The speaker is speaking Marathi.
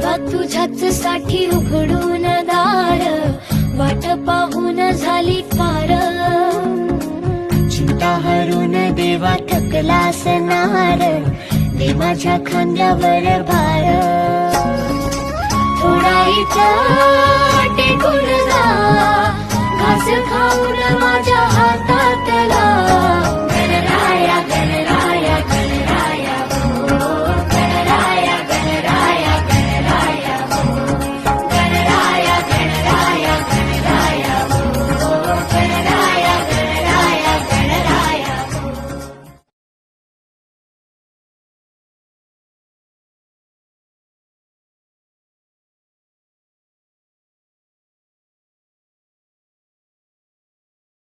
देवा तुझ्याच साठी उघडून दार, वाट पाहून झाली पार. चिंता हरून देवा थकला असणार, दे माझ्या खांद्यावर भार. थोडा इथं टेकून जा, घास खाऊन